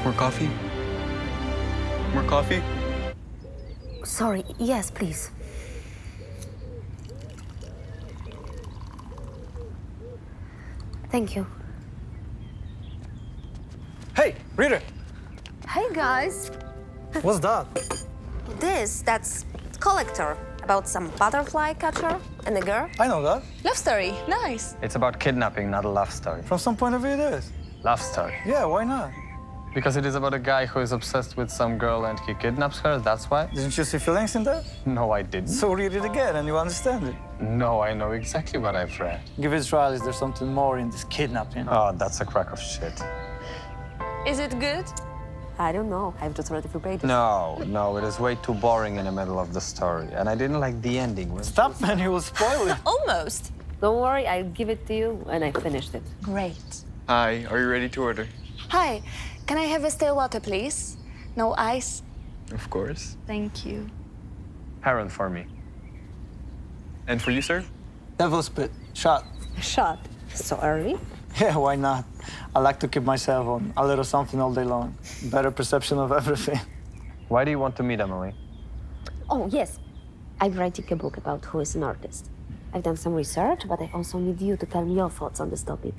More coffee? More coffee? Sorry, yes, please. Thank you. Hey, Rita, Hey, guys. what's that? That's Collector, about some butterfly catcher and a girl. I know that. Love story. Nice. It's about kidnapping, not a love story. From some point of view, it is. Love story. Yeah, why not? Because it is about a guy who is obsessed with some girl and he kidnaps her, that's why? Didn't you see feelings in that? No, I didn't. So read it again and you understand it. No, I know exactly what I've read. Give it a try. Is there something more in this kidnapping? Oh, that's a crack of shit. Is it good? I don't know. I've just read a few pages. No, it is way too boring in the middle of the story. And I didn't like the ending. Stop, man, you will spoil it. Almost. Don't worry, I'll give it to you when I finished it. Great. Hi, are you ready to order? Hi. Can I have a still water, please? No ice. Of course. Thank you. Heron for me. And for you, sir? Devil spit, shot. Shot. So early? Yeah, why not? I like to keep myself on a little something all day long. Better perception of everything. Why do you want to meet Emily? Oh, yes. I'm writing a book about who is an artist. I've done some research, but I also need you to tell me your thoughts on this topic.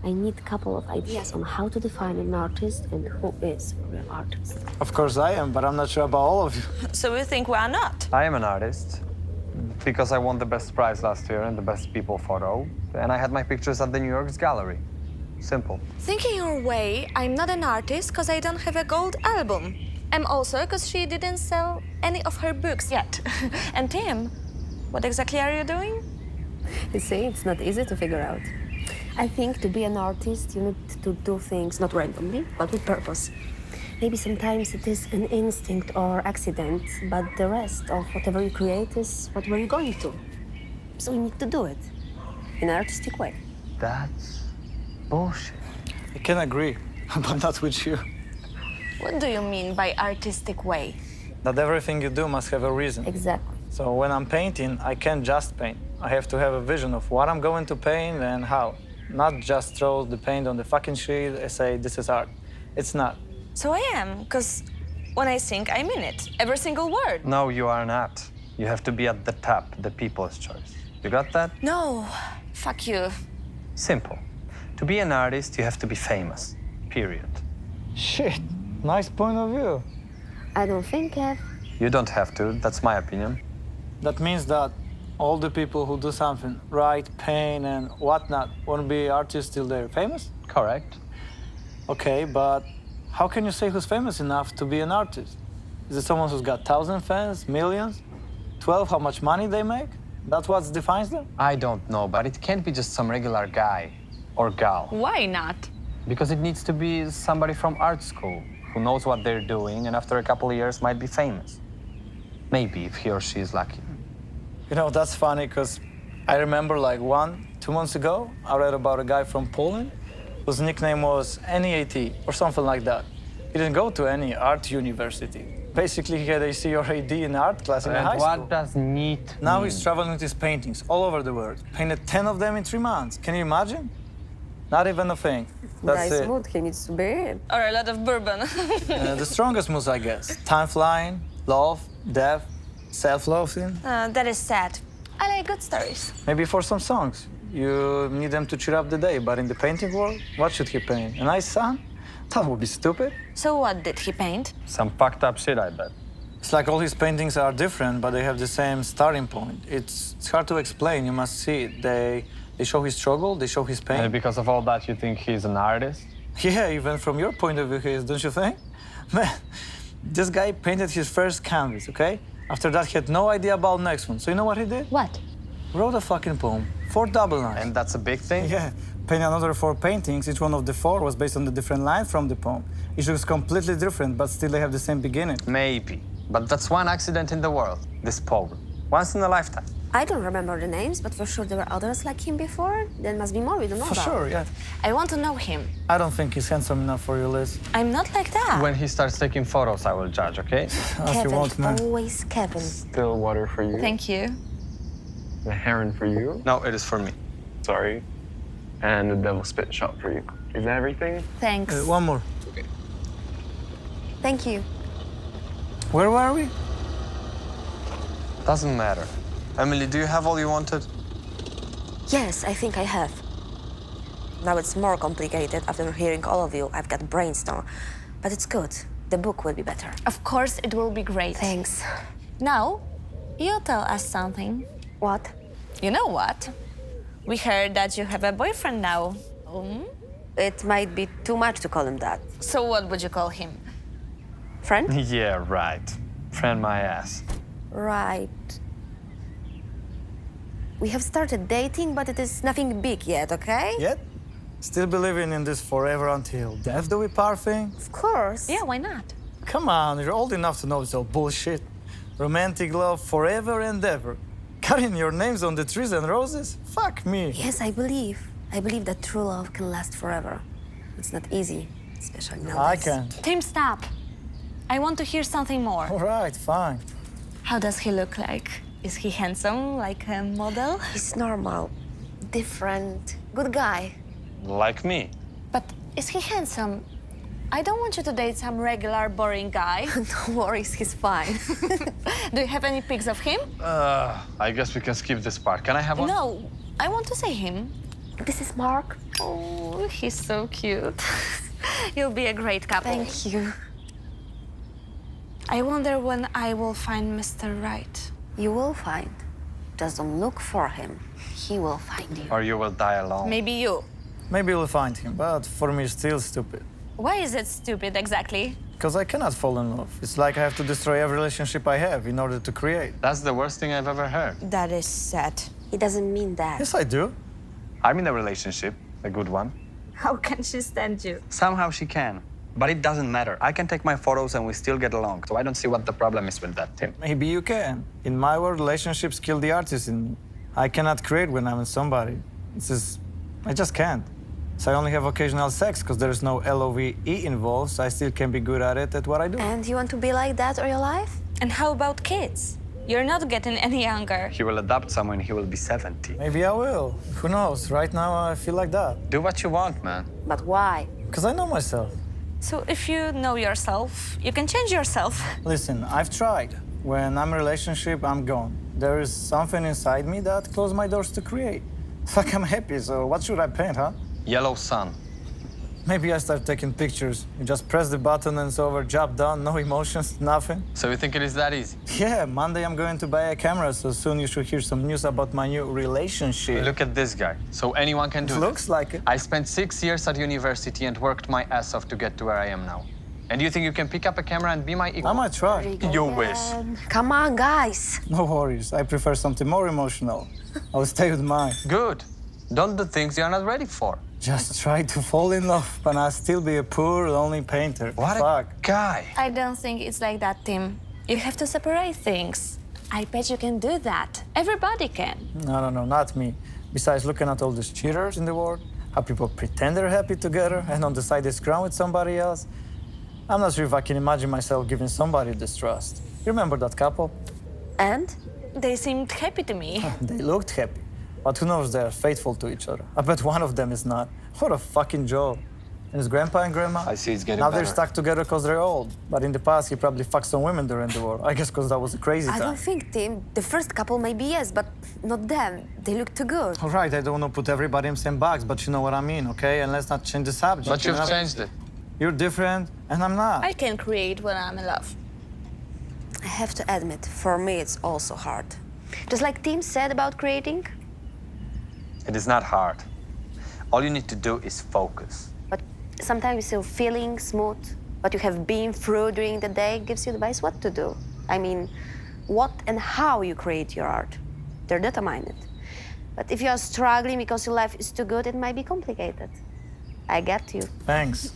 I need a couple of ideas on how to define an artist and who is a real artist. Of course I am, but I'm not sure about all of you. So you think we are not? I am an artist because I won the best prize last year in the best people photo. And I had my pictures at the New York's gallery. Simple. Thinking your way, I'm not an artist because I don't have a gold album. I'm also because she didn't sell any of her books yet. And Tim, what exactly are you doing? You see, it's not easy to figure out. I think to be an artist, you need to do things not randomly, but with purpose. Maybe sometimes it is an instinct or accident, but the rest of whatever you create is what we're going to. So we need to do it in an artistic way. That's bullshit. I can agree, but not with you. What do you mean by artistic way? That everything you do must have a reason. Exactly. So when I'm painting, I can't just paint. I have to have a vision of what I'm going to paint and how. Not just throw the paint on the fucking sheet and say, this is art. It's not. So I am, because when I sing, I mean it. Every single word. No, you are not. You have to be at the top, the people's choice. You got that? No, fuck you. Simple. To be an artist, you have to be famous. Period. Shit, nice point of view. I don't think, Kev. You don't have to. That's my opinion. That means that all the people who do something, write, paint, and whatnot, won't be artists till they're famous? Correct. Okay, but how can you say who's famous enough to be an artist? Is it someone who's got 1,000 fans, millions? 12, how much money they make? That's what defines them? I don't know, but it can't be just some regular guy or gal. Why not? Because it needs to be somebody from art school who knows what they're doing and after a couple of years might be famous. Maybe if he or she is lucky. You know, that's funny because I remember like 2 months ago, I read about a guy from Poland whose nickname was NEAT or something like that. He didn't go to any art university. Basically, he had a C or a D in art class in And high school. what does neat Now mean? he's traveling with his paintings all over the world. Painted 10 of them in 3 months. Can you imagine? Not even a thing. That's Nice it. mood he needs to be in. Or a lot of bourbon. The strongest moves, I guess. Time flying, love, death, self-loathing. That is sad. I like good stories. Maybe for some songs. You need them to cheer up the day, but in the painting world, what should he paint? A nice sun? That would be stupid. So what did he paint? Some fucked up shit, I bet. It's like all his paintings are different, but they have the same starting point. It's hard to explain. You must see it. They show his struggle, they show his pain. And because of all that, you think he's an artist? Yeah, even from your point of view, he is, don't you think? Man, this guy painted his first canvas, okay? After that, he had no idea about next one. So you know what he did? What? Wrote a fucking poem. 4 double lines. And that's a big thing? Yeah, painted another 4 paintings. Each one of the 4 was based on the different line from the poem. Each was completely different, but still they have the same beginning. Maybe. But that's one accident in the world, this poem. Once in a lifetime. I don't remember the names, but for sure there were others like him before. There must be more we don't know For about. sure, yeah. I want to know him. I don't think he's handsome enough for you, Liz. I'm not like that. When he starts taking photos, I will judge, okay? As you Kevin, want, man. always Kevin. Still water for you. Thank you. The heron for you. No, it is for me. Sorry. And the devil spit shot for you. Is that everything? Thanks. One more. Thank you. Where were we? Doesn't matter. Emily, do you have all you wanted? Yes, I think I have. Now it's more complicated after hearing all of you. I've got brainstorm. But it's good. The book will be better. Of course, it will be great. Thanks. Now, you tell us something. What? You know what? We heard that you have a boyfriend now. It might be too much to call him that. So what would you call him? Friend? Yeah, right. Friend my ass. Right. We have started dating, but it is nothing big yet, okay? Yet? Still believing in this forever until death do we part thing? Of course. Yeah, why not? Come on, you're old enough to know it's all bullshit. Romantic love forever and ever. Cutting your names on the trees and roses? Fuck me. Yes, I believe. I believe that true love can last forever. It's not easy, especially nowadays. I can't. Tim, stop. I want to hear something more. All right, fine. How does he look like? Is he handsome, like a model? He's normal, different, good guy. Like me. But is he handsome? I don't want you to date some regular, boring guy. No worries, he's fine. Do you have any pics of him? I guess we can skip this part. Can I have one? No, I want to see him. This is Mark. Oh, he's so cute. You'll be a great couple. Thank you. I wonder when I will find Mr. Right. You will find. Just don't look for him. He will find you. Or you will die alone. Maybe you. Maybe you'll find him, but for me, still stupid. Why is it stupid exactly? Because I cannot fall in love. It's like I have to destroy every relationship I have in order to create. That's the worst thing I've ever heard. That is sad. He doesn't mean that. Yes, I do. I'm in a relationship, a good one. How can she stand you? Somehow she can. But it doesn't matter. I can take my photos and we still get along. So I don't see what the problem is with that, Tim. Maybe you can. In my world, relationships kill the artist in me. I cannot create when I'm with somebody. I just can't. So I only have occasional sex because there's no LOVE involved, so I still can be good at it, at what I do. And you want to be like that all your life? And how about kids? You're not getting any younger. He will adopt someone, he will be 70. Maybe I will. Who knows? Right now, I feel like that. Do what you want, man. But why? Because I know myself. So if you know yourself, you can change yourself. Listen, I've tried. When I'm in a relationship, I'm gone. There is something inside me that closes my doors to create. Fuck, I'm happy, so what should I paint, huh? Yellow sun. Maybe I start taking pictures. You just press the button and it's over, job done, no emotions, nothing. So you think it is that easy? Yeah, Monday I'm going to buy a camera, so soon you should hear some news about my new relationship. Look at this guy. So anyone can do Looks this. like it. I spent 6 years at university and worked my ass off to get to where I am now. And you think you can pick up a camera and be my equal? I might try. You wish. Come on, guys. No worries, I prefer something more emotional. I'll stay with mine. Good. Don't do things you're not ready for. Just try to fall in love, but I'll still be a poor, lonely painter. What Fuck. a guy. I don't think it's like that, Tim. You have to separate things. I bet you can do that. Everybody can. No, not me. Besides, looking at all these cheaters in the world, how people pretend they're happy together and on the side they scrum with somebody else, I'm not sure if I can imagine myself giving somebody this trust. You remember that couple? And? They seemed happy to me. They looked happy. But who knows, they're faithful to each other. I bet one of them is not. What a fucking joke. And his grandpa and grandma? I see it's getting Now better. they're stuck together because they're old. But in the past, he probably fucked some women during the war. I guess because that was a crazy I time. don't think, Tim. The first couple maybe yes, but not them. They look too good. All right, I don't want to put everybody in the same box, but you know what I mean, okay? And let's not change the subject. But you've you know? changed it. You're different, and I'm not. I can create when I'm in love. I have to admit, for me it's also hard. Just like Tim said about creating, It is not hard. All you need to do is focus. but sometimes your feeling smooth, what you have been through during the day gives you advice what to do. I mean, what and how you create your art. They're determined. But if you are struggling because your life is too good, it might be complicated. I get you. Thanks.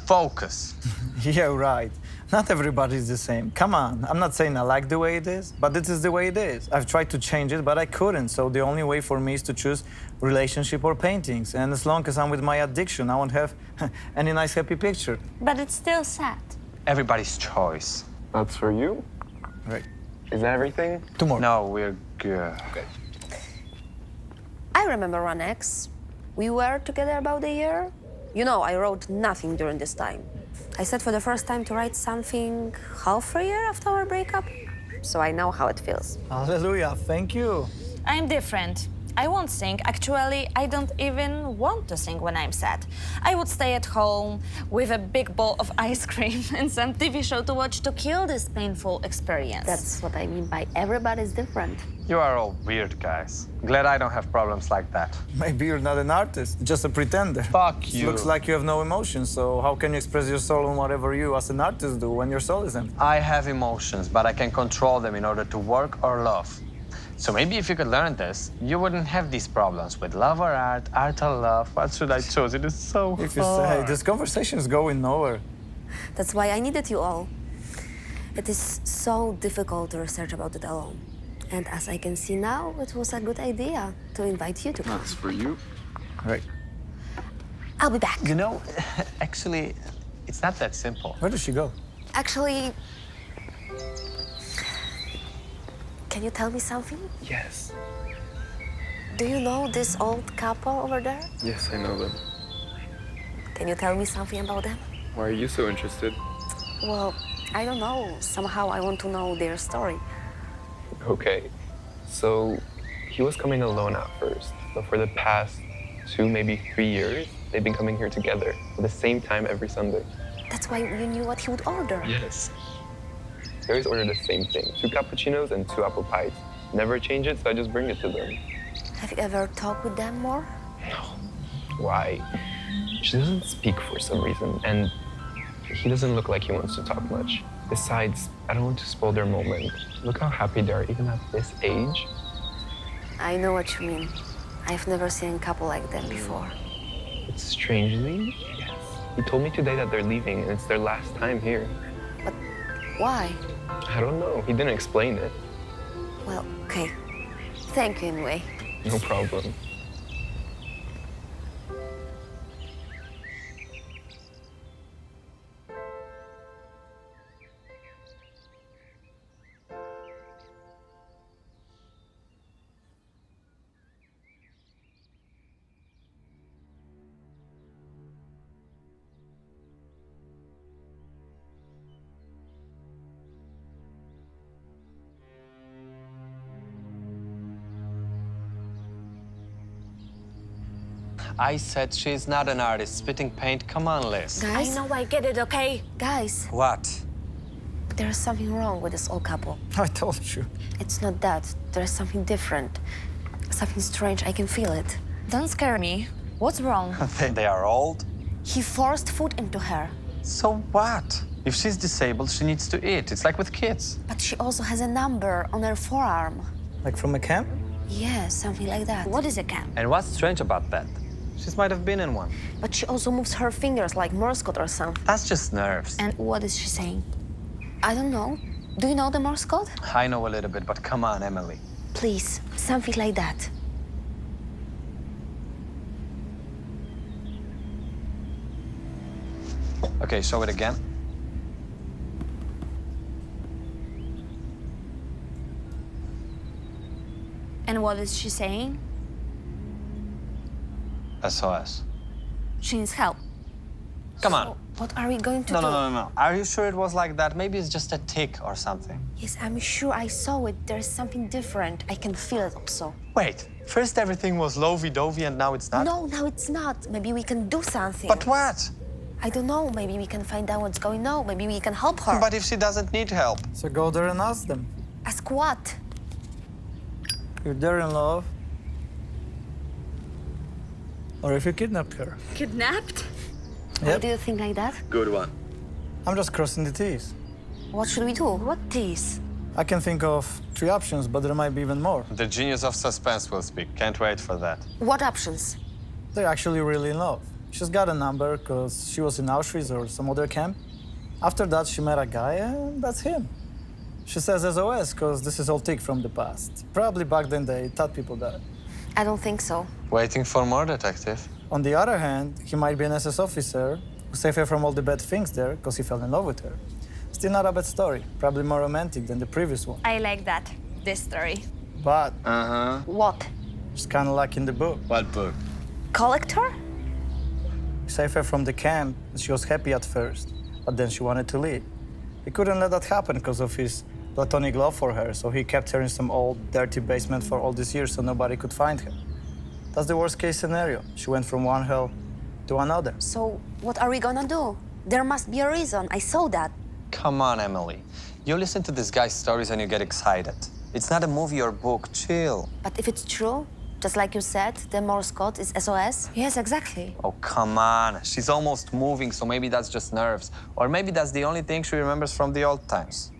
Focus. Yeah, right. Not everybody is the same. Come on, I'm not saying I like the way it is, but this is the way it is. I've tried to change it, but I couldn't. So the only way for me is to choose relationship or paintings. And as long as I'm with my addiction, I won't have any nice, happy picture. But it's still sad. Everybody's choice. That's for you? Right. Is that everything? Two more. No, we're good. I remember one ex. We were together about a year. You know, I wrote nothing during this time. I said for the first time to write something half a year after our breakup, so I know how it feels. Hallelujah, thank you. I'm different. I won't sing. Actually, I don't even want to sing when I'm sad. I would stay at home with a big bowl of ice cream and some TV show to watch to kill this painful experience. That's what I mean by everybody's different. You are all weird guys. Glad I don't have problems like that. Maybe you're not an artist, just a pretender. Fuck It you. looks like you have no emotions, so how can you express your soul in whatever you as an artist do when your soul is empty? I have emotions, but I can control them in order to work or love. So maybe if you could learn this, you wouldn't have these problems with love or art or love. What should I choose? It is so If you hard. say, this conversation is going nowhere. That's why I needed you all. It is so difficult to research about it alone. And as I can see now, it was a good idea to invite you to come. That's for you. Right. I'll be back. You know, actually, it's not that simple. Where does she go? Actually, can you tell me something? Yes. Do you know this old couple over there? Yes, I know them. Can you tell me something about them? Why are you so interested? Well, I don't know. Somehow I want to know their story. Okay. So, he was coming alone at first, but for the past 2, maybe 3 years, they've been coming here together at the same time every Sunday. That's why you knew what he would order. Yes. They always order the same thing, 2 cappuccinos and 2 apple pies. Never change it, so I just bring it to them. Have you ever talked with them more? No. Why? She doesn't speak for some reason, and he doesn't look like he wants to talk much. Besides, I don't want to spoil their moment. Look how happy they are, even at this age. I know what you mean. I've never seen a couple like them before. But strangely, yes. He told me today that they're leaving, and it's their last time here. But why? I don't know. He didn't explain it. Well, okay. Thank you anyway. No problem. I said she's not an artist. Spitting paint, come on, Liz. I Guys, know I get it, okay? guys, What? there's something wrong with this old couple. I told you. It's not that. There's something different. Something strange. I can feel it. Don't scare me. What's wrong? They are old? He forced food into her. So what? If she's disabled, she needs to eat. It's like with kids. But she also has a number on her forearm. Like from a camp? Yeah, something like that. What is a camp? And what's strange about that? She might have been in one. But she also moves her fingers like Morse code or something. That's just nerves. And what is she saying? I don't know. Do you know the Morse code? I know a little bit, but come on, Emily. Please, something like that. Okay, show it again. And what is she saying? SOS. She needs help. Come on. What are we going to No, do? no, no, no, no. Are you sure it was like that? Maybe it's just a tick or something. Yes, I'm sure I saw it. There's something different. I can feel it also. Wait, first everything was lovey-dovey and now it's not? No, now it's not. Maybe we can do something. But what? I don't know. Maybe we can find out what's going on. Maybe we can help her. But if she doesn't need help? So go there and ask them. Ask what? You're there in love. Or if you kidnapped her. Kidnapped? Why Yep. do you think like that? Good one. I'm just crossing the T's. What should we do? What tease? I can think of 3 options, but there might be even more. The genius of suspense will speak. Can't wait for that. What options? They're actually really in love. She's got a number because she was in Auschwitz or some other camp. After that, she met a guy, and that's him. She says SOS because this is all tick from the past. Probably back then they thought people died. I don't think so. Waiting for more, detective. On the other hand, he might be an SS officer who saved her from all the bad things there because he fell in love with her. Still not a bad story. Probably more romantic than the previous one. I like that. This story. But Uh-huh. What? it's kind of like in the book. What book? Collector? He saved her from the camp, and she was happy at first. but then she wanted to leave. He couldn't let that happen because of his platonic love for her, so he kept her in some old, dirty basement for all these years so nobody could find her. That's the worst case scenario. She went from one hell to another. So, what are we gonna do? There must be a reason. I saw that. Come on, Emily. You listen to this guy's stories and you get excited. It's not a movie or book. Chill. But if it's true, just like you said, the Morse code is SOS. Yes, exactly. Oh, come on. She's almost moving, so maybe that's just nerves. Or maybe that's the only thing she remembers from the old times.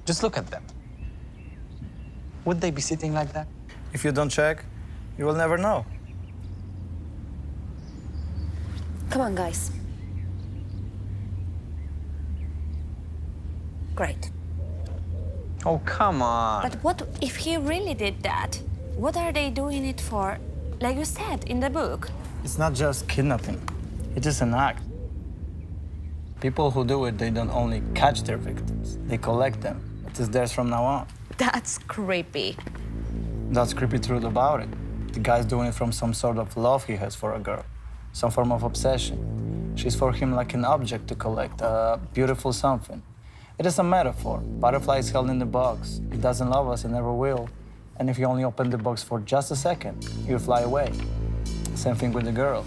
Just look at them. Would they be sitting like that? If you don't check, you will never know. Come on, guys. Great. Oh, come on. But what if he really did that? What are they doing it for? Like you said in the book. It's not just kidnapping. It is an act. People who do it, they don't only catch their victims, they collect them. It is theirs from now on. That's creepy. That's creepy truth about it. The guy's doing it from some sort of love he has for a girl, some form of obsession. She's for him like an object to collect, a beautiful something. It is a metaphor. Butterfly is held in the box. It doesn't love us and never will. And if you only open the box for just a second, you'll fly away. Same thing with the girl.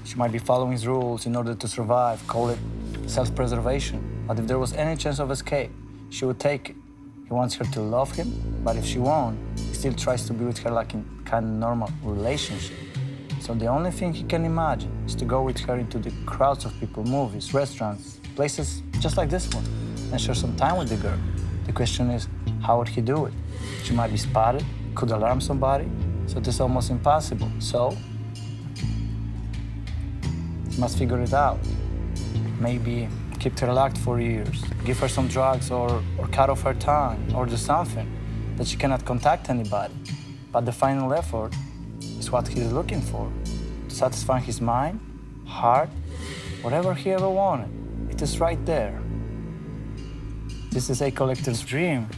She might be following his rules in order to survive, call it self-preservation. But if there was any chance of escape, she would take it. He wants her to love him, but if she won't, he still tries to be with her like in kind of normal relationship. So the only thing he can imagine is to go with her into the crowds of people, movies, restaurants, places just like this one, and share some time with the girl. The question is, how would he do it? She might be spotted, could alarm somebody, so it is almost impossible. So, he must figure it out. Maybe keep her locked for years, give her some drugs or cut off her tongue or do something that she cannot contact anybody. But the final effort is what he is looking for, to satisfy his mind, heart, whatever he ever wanted. It is right there. This is a collector's dream.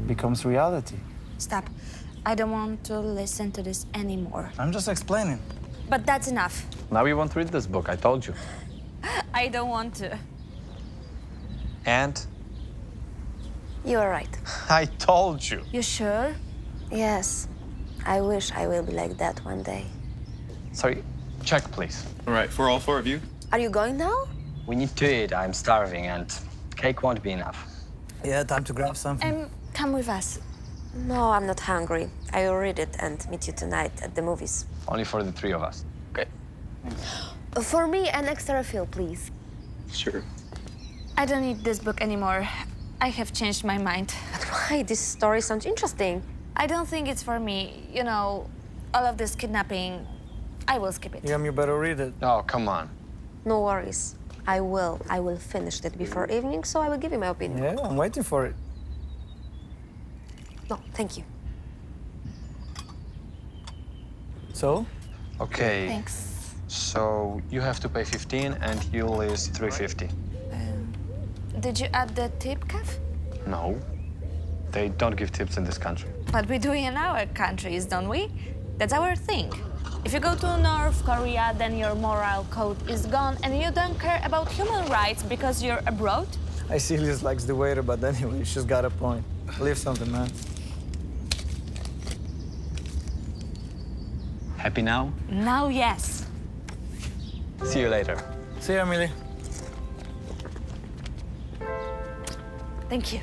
Becomes reality. Stop. I don't want to listen to this anymore. I'm just explaining. But that's enough. Now you won't read this book, I told you. I don't want to. And You are right. I told you. You sure? Yes. I wish I will be like that one day. Sorry, check, please. All right, for all four of you. Are you going now? We need to eat. I'm starving, and cake won't be enough. Yeah, time to grab something. Come with us. No, I'm not hungry. I will read it and meet you tonight at the movies. Only for the three of us. Okay. For me, an extra refill, please. Sure. I don't need this book anymore. I have changed my mind. But why? This story sounds interesting. I don't think it's for me. You know, all of this kidnapping, I will skip it. You better read it. Oh, come on. No worries. I will. I will finish it before evening, so I will give you my opinion. Yeah, I'm waiting for it. No, thank you. So? Okay. Thanks. So you have to pay 15 and Yule is 350. Did you add the tip, Kev? No. They don't give tips in this country. But we do in our countries, don't we? That's our thing. If you go to North Korea, then your moral code is gone and you don't care about human rights because you're abroad? I see Liz likes the waiter, but anyway, she's got a point. Leave something, man. Happy now? Now, yes. See you later. See you, Emily. Thank you.